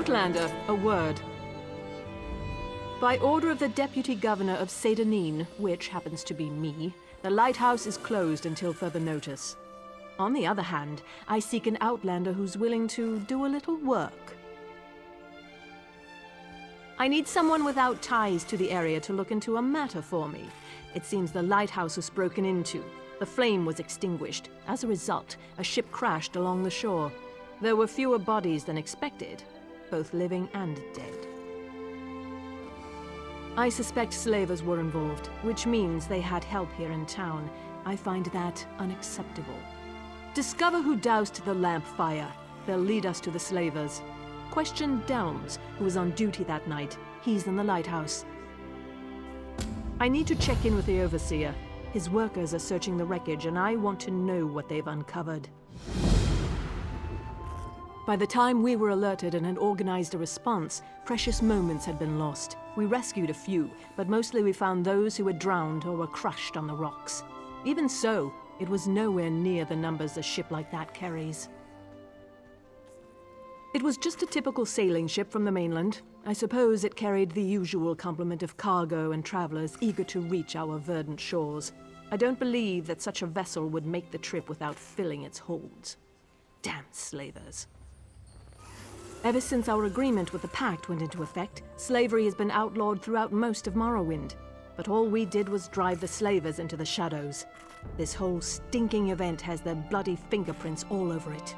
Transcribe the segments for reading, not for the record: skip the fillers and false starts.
Outlander, a word. By order of the Deputy Governor of Seyda Neen, which happens to be me, the lighthouse is closed until further notice. On the other hand, I seek an outlander who's willing to do a little work. I need someone without ties to the area to look into a matter for me. It seems the lighthouse was broken into. The flame was extinguished. As a result, a ship crashed along the shore. There were fewer bodies than expected, both living and dead. I suspect slavers were involved, which means they had help here in town. I find that unacceptable. Discover who doused the lamp fire. They'll lead us to the slavers. Question Delms, who was on duty that night. He's in the lighthouse. I need to check in with the Overseer. His workers are searching the wreckage, and I want to know what they've uncovered. By the time we were alerted and had organized a response, precious moments had been lost. We rescued a few, but mostly we found those who had drowned or were crushed on the rocks. Even so, it was nowhere near the numbers a ship like that carries. It was just a typical sailing ship from the mainland. I suppose it carried the usual complement of cargo and travelers eager to reach our verdant shores. I don't believe that such a vessel would make the trip without filling its holds. Damn slavers. Ever since our agreement with the Pact went into effect, slavery has been outlawed throughout most of Morrowind. But all we did was drive the slavers into the shadows. This whole stinking event has their bloody fingerprints all over it.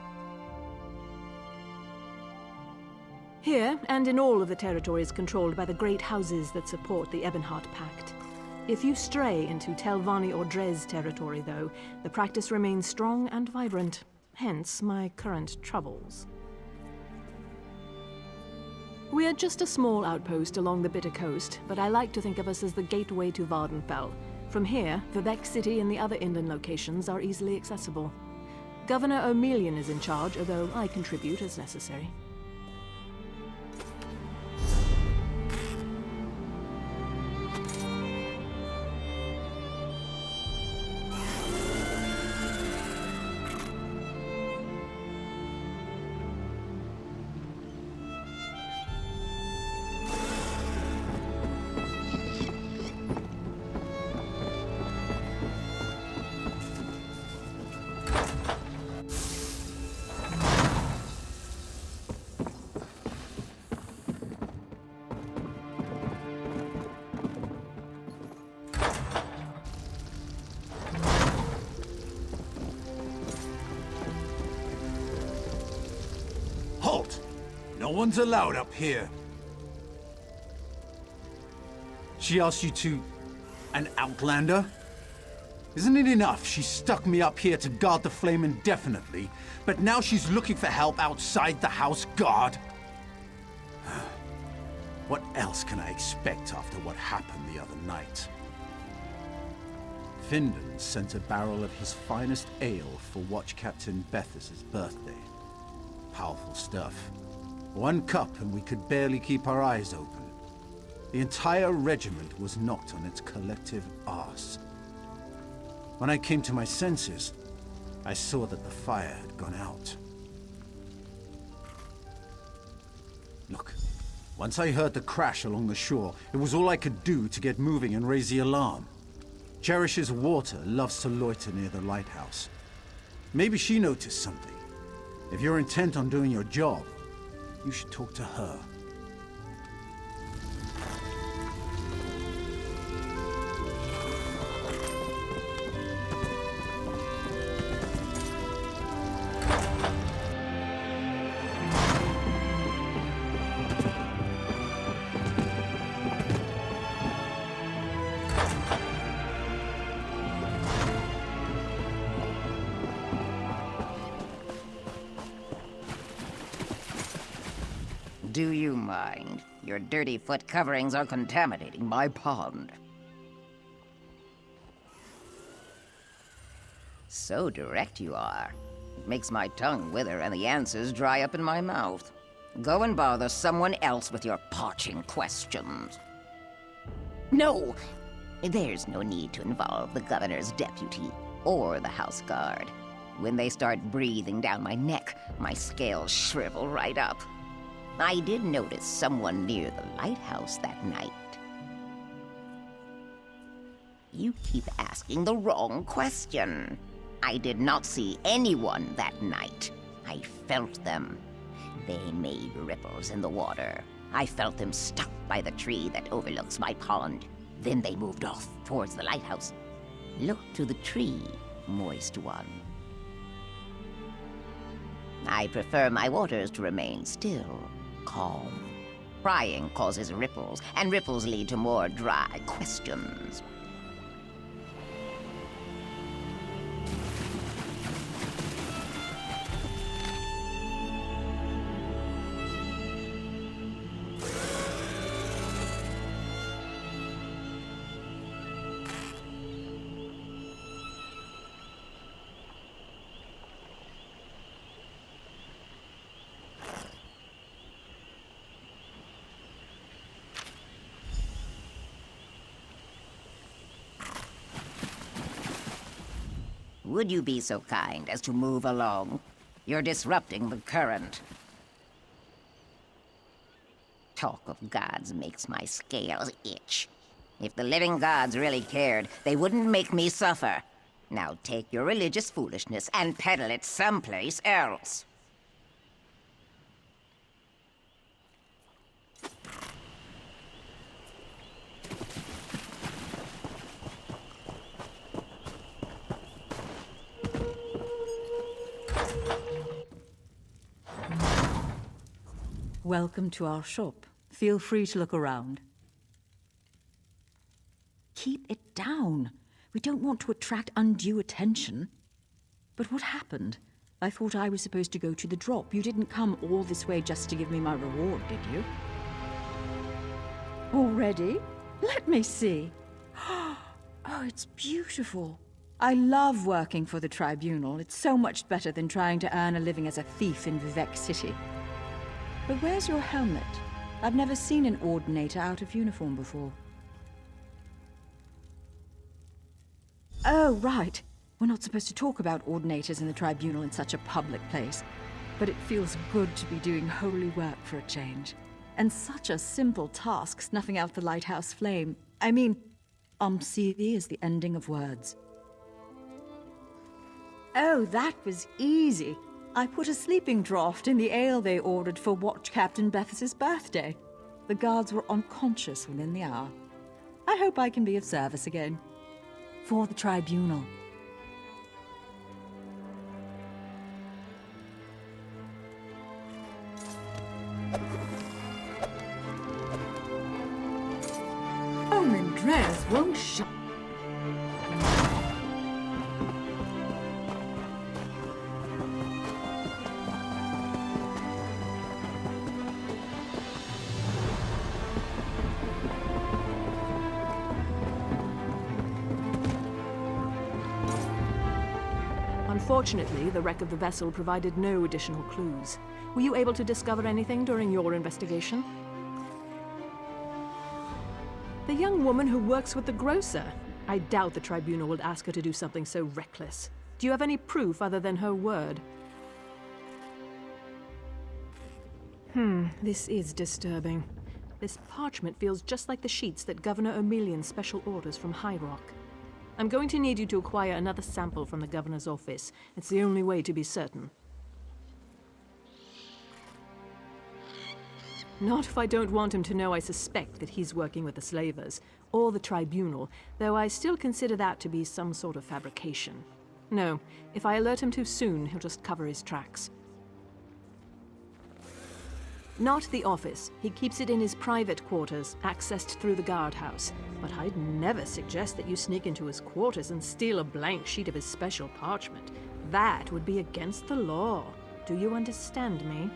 Here, and in all of the territories controlled by the great houses that support the Ebonheart Pact. If you stray into Telvanni or Dres territory, though, the practice remains strong and vibrant. Hence my current troubles. We are just a small outpost along the Bitter Coast, but I like to think of us as the gateway to Vvardenfell. From here, Vivec City and the other inland locations are easily accessible. Governor O'Melian is in charge, although I contribute as necessary. Halt! No one's allowed up here. She asked you to... an outlander? Isn't it enough she stuck me up here to guard the flame indefinitely, but now she's looking for help outside the house guard? What else can I expect after what happened the other night? Findon sent a barrel of his finest ale for Watch Captain Bethes's birthday. Powerful stuff. One cup and we could barely keep our eyes open. The entire regiment was knocked on its collective arse. When I came to my senses, I saw that the fire had gone out. Look, once I heard the crash along the shore, it was all I could do to get moving and raise the alarm. Cherish's water loves to loiter near the lighthouse. Maybe she noticed something. If you're intent on doing your job, you should talk to her. Do you mind? Your dirty foot coverings are contaminating my pond. So direct you are. It makes my tongue wither and the answers dry up in my mouth. Go and bother someone else with your parching questions. No! There's no need to involve the governor's deputy or the house guard. When they start breathing down my neck, my scales shrivel right up. I did notice someone near the lighthouse that night. You keep asking the wrong question. I did not see anyone that night. I felt them. They made ripples in the water. I felt them stuck by the tree that overlooks my pond. Then they moved off towards the lighthouse. Look to the tree, moist one. I prefer my waters to remain still, calm. Crying causes ripples, and ripples lead to more dry questions. Would you be so kind as to move along? You're disrupting the current. Talk of gods makes my scales itch. If the living gods really cared, they wouldn't make me suffer. Now take your religious foolishness and peddle it someplace else. Welcome to our shop. Feel free to look around. Keep it down. We don't want to attract undue attention. But what happened? I thought I was supposed to go to the drop. You didn't come all this way just to give me my reward, did you? Already? Let me see. Oh, it's beautiful. I love working for the Tribunal. It's so much better than trying to earn a living as a thief in Vivec City. But where's your helmet? I've never seen an Ordinator out of uniform before. Oh, right. We're not supposed to talk about Ordinators in the Tribunal in such a public place. But it feels good to be doing holy work for a change. And such a simple task, snuffing out the lighthouse flame. I mean, Umsivi is the ending of words. Oh, that was easy. I put a sleeping draught in the ale they ordered for Watch Captain Bethes's birthday. The guards were unconscious within the hour. I hope I can be of service again. For the Tribunal. Oh, Andreas won't shut. Unfortunately, the wreck of the vessel provided no additional clues. Were you able to discover anything during your investigation? The young woman who works with the grocer. I doubt the Tribunal would ask her to do something so reckless. Do you have any proof other than her word? This is disturbing. This parchment feels just like the sheets that Governor O'Melian's special orders from High Rock. I'm going to need you to acquire another sample from the Governor's office. It's the only way to be certain. Not if I don't want him to know I suspect that he's working with the slavers, or the Tribunal, though I still consider that to be some sort of fabrication. No, if I alert him too soon, he'll just cover his tracks. Not the office. He keeps it in his private quarters, accessed through the guardhouse. But I'd never suggest that you sneak into his quarters and steal a blank sheet of his special parchment. That would be against the law. Do you understand me?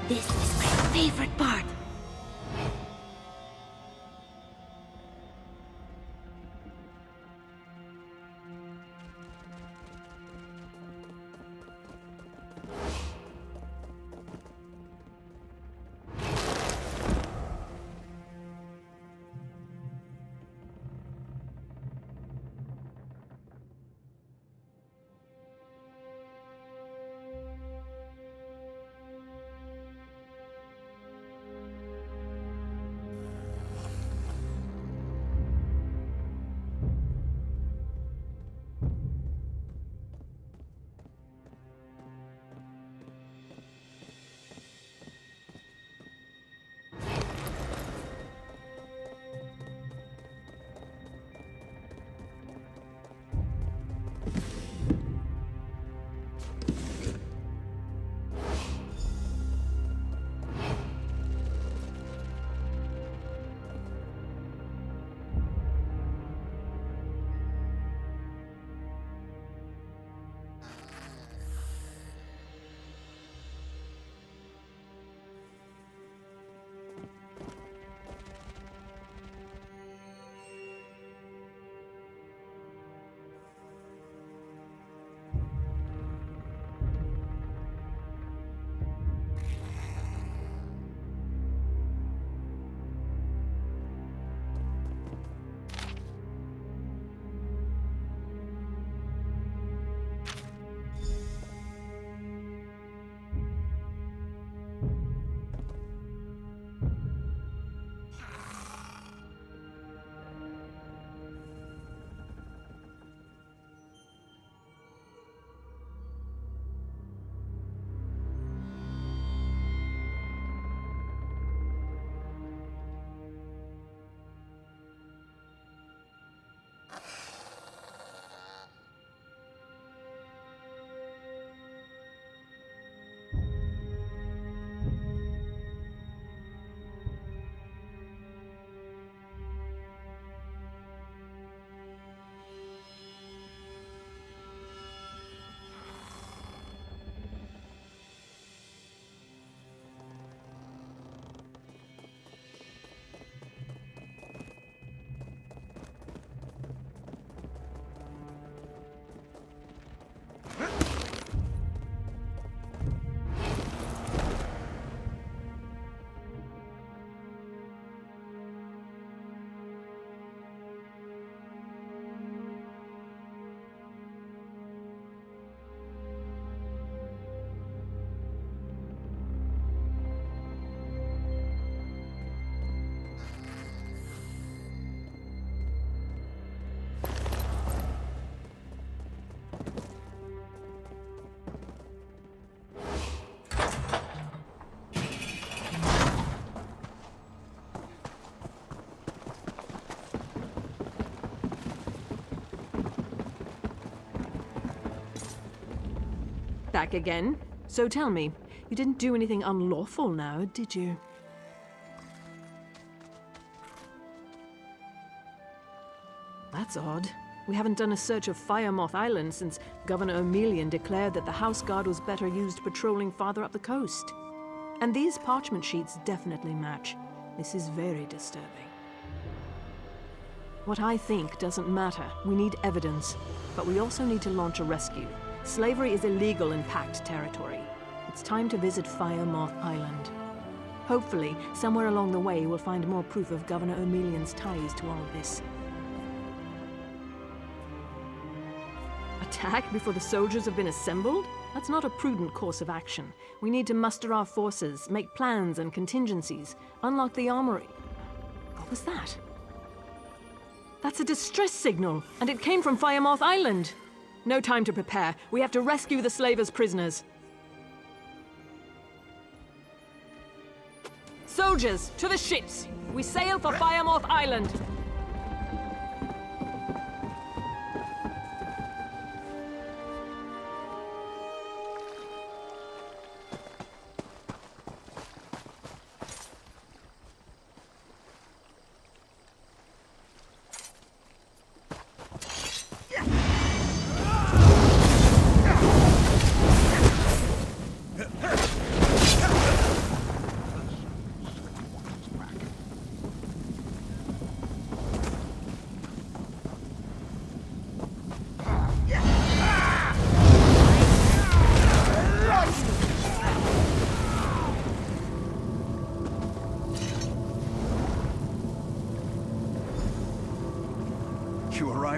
This is my favorite part. Back again? So tell me, you didn't do anything unlawful now, did you? That's odd. We haven't done a search of Firemoth Island since Governor Emelian declared that the House Guard was better used patrolling farther up the coast. And these parchment sheets definitely match. This is very disturbing. What I think doesn't matter. We need evidence. But we also need to launch a rescue. Slavery is illegal in Pact territory. It's time to visit Firemoth Island. Hopefully, somewhere along the way we'll find more proof of Governor Emelian's ties to all of this. Attack before the soldiers have been assembled? That's not a prudent course of action. We need to muster our forces, make plans and contingencies, unlock the armory. What was that? That's a distress signal, and it came from Firemoth Island. No time to prepare. We have to rescue the slavers' prisoners. Soldiers, to the ships! We sail for Firemoth Island!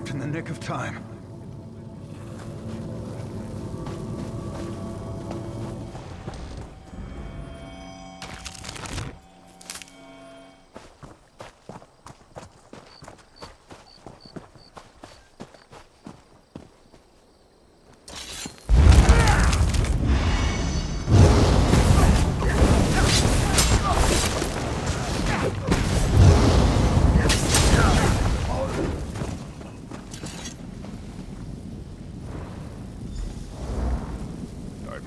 out in the nick of time.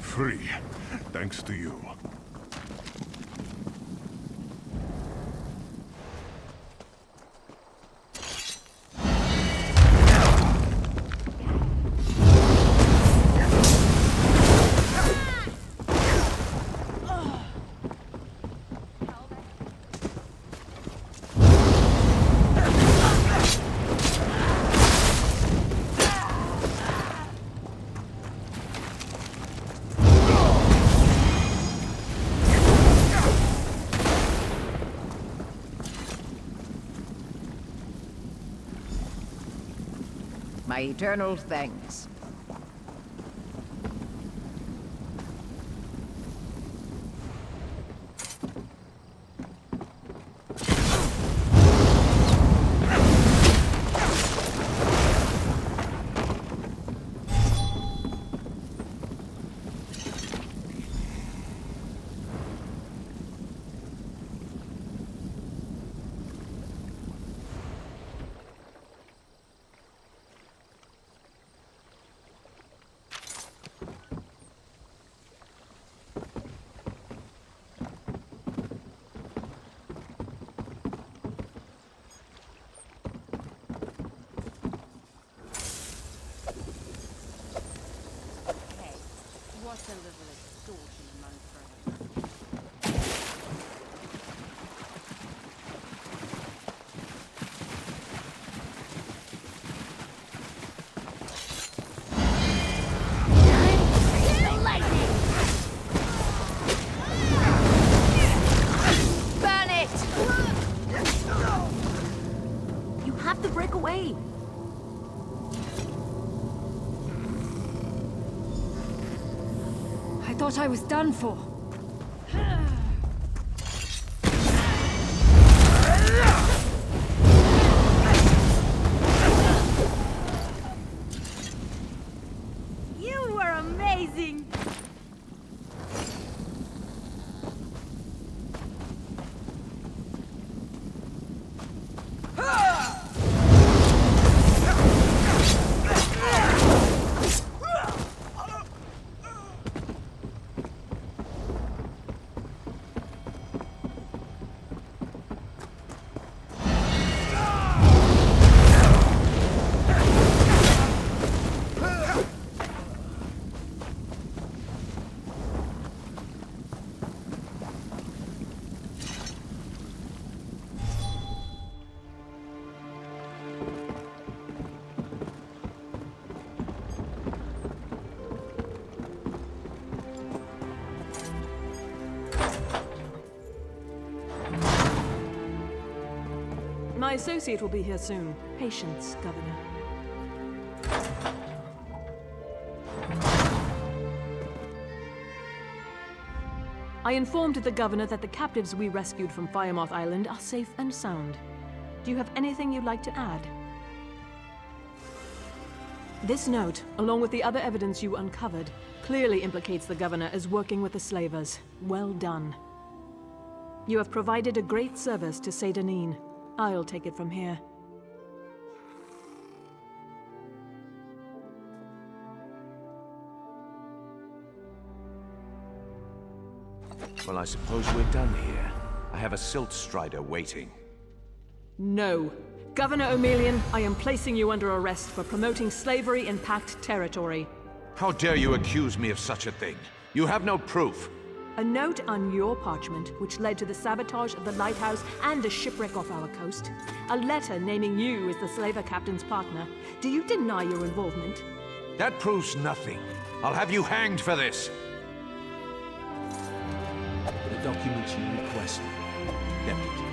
Free, thanks to you. My eternal thanks. What's a little extortion among friends? Burn it! You have to break away. I thought I was done for. You were amazing! My associate will be here soon. Patience, Governor. I informed the Governor that the captives we rescued from Firemoth Island are safe and sound. Do you have anything you'd like to add? This note, along with the other evidence you uncovered, clearly implicates the Governor as working with the slavers. Well done. You have provided a great service to Seyda Neen. I'll take it from here. Well, I suppose we're done here. I have a silt strider waiting. No. Governor O'Melian, I am placing you under arrest for promoting slavery in Pact territory. How dare you accuse me of such a thing? You have no proof. A note on your parchment, which led to the sabotage of the lighthouse and a shipwreck off our coast. A letter naming you as the slaver captain's partner. Do you deny your involvement? That proves nothing. I'll have you hanged for this. The documents you requested, Deputy.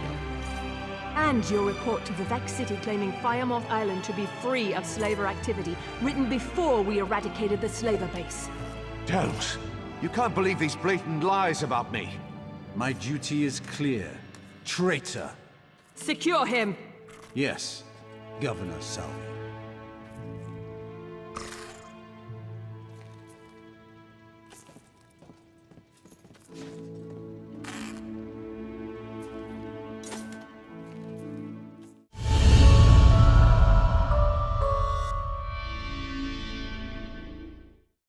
And your report to Vivek City claiming Firemoth Island to be free of slaver activity, written before we eradicated the slaver base. Delves, you can't believe these blatant lies about me. My duty is clear. Traitor! Secure him! Yes, Governor Salvi.